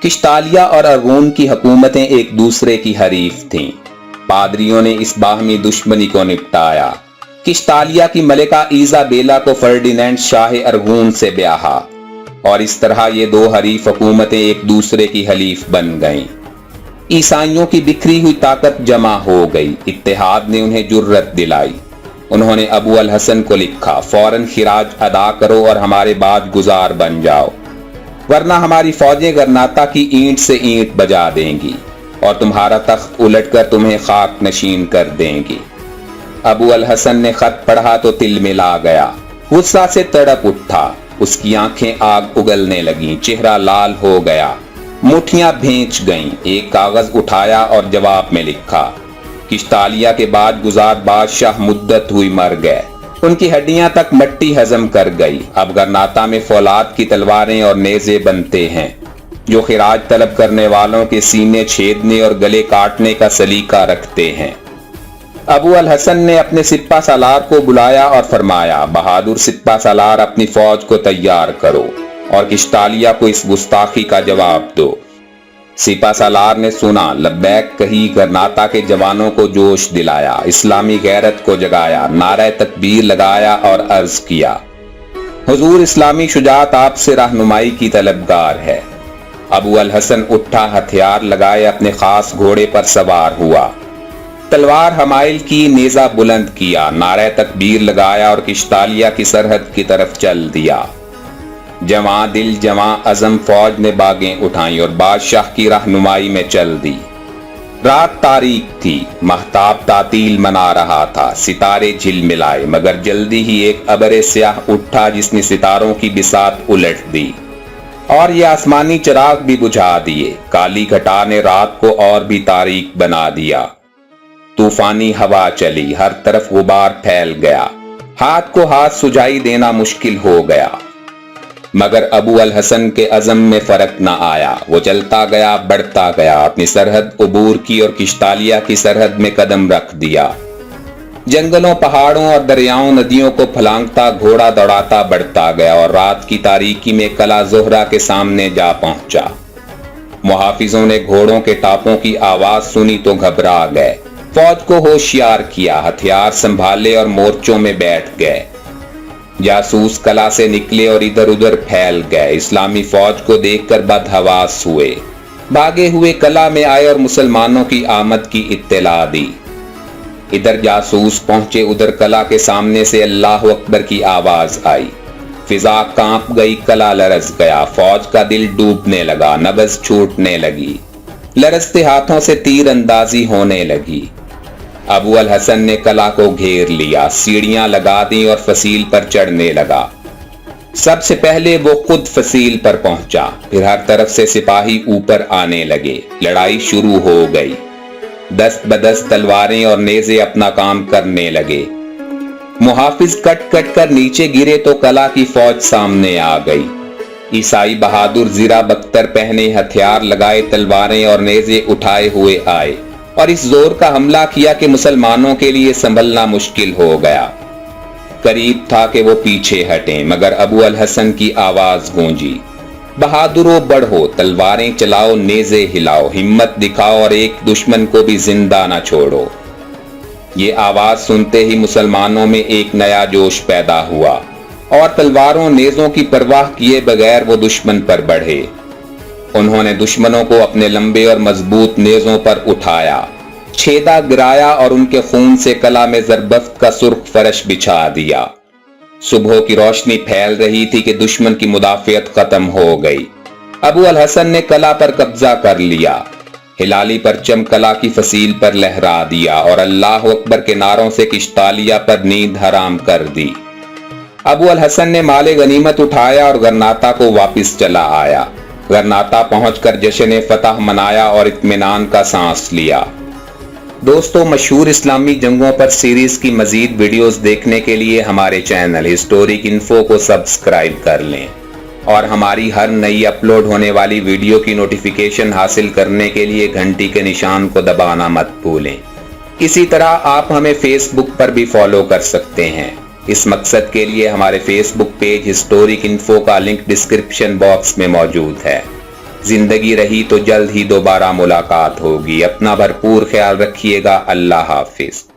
کشتالیہ اور ارغون کی حکومتیں ایک دوسرے کی حریف تھیں۔ پادریوں نے اس باہمی دشمنی کو نپٹایا۔ کشتالیہ کی ملکہ ایزابیلا کو فرڈینینڈ شاہ ارغون سے بیاہا اور اس طرح یہ دو حریف حکومتیں ایک دوسرے کی حلیف بن گئیں۔ عیسائیوں کی بکھری ہوئی طاقت جمع ہو گئی۔ اتحاد نے انہیں جرت دلائی۔ انہوں نے ابو الحسن کو لکھا، فوراً خراج ادا کرو اور ہمارے باج گزار بن جاؤ، ورنہ ہماری فوجیں غرناطہ کی اینٹ سے اینٹ بجا دیں گی اور تمہارا تخت الٹ کر تمہیں خاک نشین کر دیں گی۔ ابو الحسن نے خط پڑھا تو تل ملا گیا، غصہ سے تڑپ اٹھا، اس کی آنکھیں آگ اگلنے لگیں، چہرہ لال ہو گیا، مٹھیاں بھینچ گئیں۔ ایک کاغذ اٹھایا اور جواب میں لکھا، کشتالیہ کے بعد گزار بادشاہ مدت ہوئی مر گئے، ان کی ہڈیاں تک مٹی ہضم کر گئی۔ اب غرناطہ میں فولاد کی تلواریں اور نیزے بنتے ہیں جو خراج طلب کرنے والوں کے سینے چھیدنے اور گلے کاٹنے کا سلیقہ رکھتے ہیں۔ ابو الحسن نے اپنے سپہ سالار کو بلایا اور فرمایا، بہادر سپہ سالار اپنی فوج کو تیار کرو اور کشتالیہ کو اس گستاخی کا جواب دو۔ سپہ سالار نے سنا، لبیک کہی، غرناطہ کے جوانوں کو جوش دلایا، اسلامی غیرت کو جگایا، نعرہ تکبیر لگایا اور عرض کیا، حضور اسلامی شجاعت آپ سے رہنمائی کی طلبگار ہے۔ ابو الحسن اٹھا، ہتھیار لگائے، اپنے خاص گھوڑے پر سوار ہوا، تلوار حمائل کی، نیزہ بلند کیا، نعرہ تکبیر لگایا اور کشتالیہ کی سرحد کی طرف چل دیا۔ جواں دل جواں عزم فوج نے باغیں اٹھائیں اور بادشاہ کی رہنمائی میں چل دی۔ رات تاریک تھی، مہتاب تعطیل منا رہا تھا، ستارے جھلملائے، مگر جلدی ہی ایک ابر سیاہ اٹھا جس نے ستاروں کی بساط الٹ دی اور یہ آسمانی چراغ بھی بجھا دیے۔ کالی گھٹا نے رات کو اور بھی تاریک بنا دیا۔ طوفانی ہوا چلی، ہر طرف غبار پھیل گیا، ہاتھ کو ہاتھ سجائی دینا مشکل ہو گیا، مگر ابو الحسن کے عزم میں فرق نہ آیا۔ وہ چلتا گیا، بڑھتا گیا، اپنی سرحد عبور کی اور کشتالیہ کی سرحد میں قدم رکھ دیا۔ جنگلوں، پہاڑوں اور دریاؤں ندیوں کو پھلانگتا گھوڑا دوڑاتا بڑھتا گیا اور رات کی تاریکی میں قلعہ زہرہ کے سامنے جا پہنچا۔ محافظوں نے گھوڑوں کے ٹاپوں کی آواز سنی تو گھبرا گئے، فوج کو ہوشیار کیا، ہتھیار سنبھالے اور مورچوں میں بیٹھ گئے۔ جاسوس قلعہ سے نکلے اور ادھر ادھر پھیل گئے، اسلامی فوج کو دیکھ کر بدحواس ہوئے، بھاگے ہوئے قلعہ میں آئے اور مسلمانوں کی آمد کی اطلاع دی۔ ادھر جاسوس پہنچے، ادھر قلعہ کے سامنے سے اللہ اکبر کی آواز آئی، فضا کانپ گئی، قلعہ لرز گیا، فوج کا دل ڈوبنے لگا، نبض چھوٹنے لگی، لرزتے ہاتھوں سے تیر اندازی ہونے لگی۔ ابو الحسن نے قلعہ کو گھیر لیا، سیڑھیاں لگا دیں اور فصیل پر چڑھنے لگا۔ سب سے پہلے وہ خود فصیل پر پہنچا، پھر ہر طرف سے سپاہی اوپر آنے لگے، لڑائی شروع ہو گئی۔ دست بدست تلواریں اور نیزے اپنا کام کرنے لگے۔ محافظ کٹ کٹ کر نیچے گرے تو قلعہ کی فوج سامنے آ گئی۔ عیسائی بہادر زرہ بختر پہنے، ہتھیار لگائے، تلواریں اور نیزے اٹھائے ہوئے آئے اور اس زور کا حملہ کیا کہ مسلمانوں کے لیے سنبھلنا مشکل ہو گیا۔ قریب تھا کہ وہ پیچھے ہٹیں، مگر ابو الحسن کی آواز گونجی، بہادروں بڑھو، تلواریں چلاؤ، نیزے ہلاؤ، ہمت دکھاؤ اور ایک دشمن کو بھی زندہ نہ چھوڑو۔ یہ آواز سنتے ہی مسلمانوں میں ایک نیا جوش پیدا ہوا اور تلواروں نیزوں کی پرواہ کیے بغیر وہ دشمن پر بڑھے۔ انہوں نے دشمنوں کو اپنے لمبے اور مضبوط نیزوں پر اٹھایا، چھیدا گرایا اور ان کے خون سے قلعہ میں زربفت کا سرخ فرش بچھا دیا۔ صبح کی روشنی پھیل رہی تھی کہ دشمن کی مدافعت ختم ہو گئی۔ ابو الحسن نے قلعہ پر قبضہ کر لیا، ہلالی پرچم قلعہ کی فصیل پر لہرا دیا اور اللہ اکبر کے نعروں سے کشتالیہ پر نیند حرام کر دی۔ ابو الحسن نے مال غنیمت اٹھایا اور غرناطہ کو واپس چلا آیا۔ غرناطہ پہنچ کر جشن فتح منایا اور اطمینان کا سانس لیا۔ دوستو، مشہور اسلامی جنگوں پر سیریز کی مزید ویڈیوز دیکھنے کے لیے ہمارے چینل ہسٹورک انفو کو سبسکرائب کر لیں اور ہماری ہر نئی اپلوڈ ہونے والی ویڈیو کی نوٹیفیکیشن حاصل کرنے کے لیے گھنٹی کے نشان کو دبانا مت بھولیں۔ اسی طرح آپ ہمیں فیس بک پر بھی فالو کر سکتے ہیں۔ اس مقصد کے لیے ہمارے فیس بک پیج ہسٹورک انفو کا لنک ڈسکرپشن باکس میں موجود ہے۔ زندگی رہی تو جلد ہی دوبارہ ملاقات ہوگی. اپنا بھرپور خیال رکھیے گا. اللہ حافظ.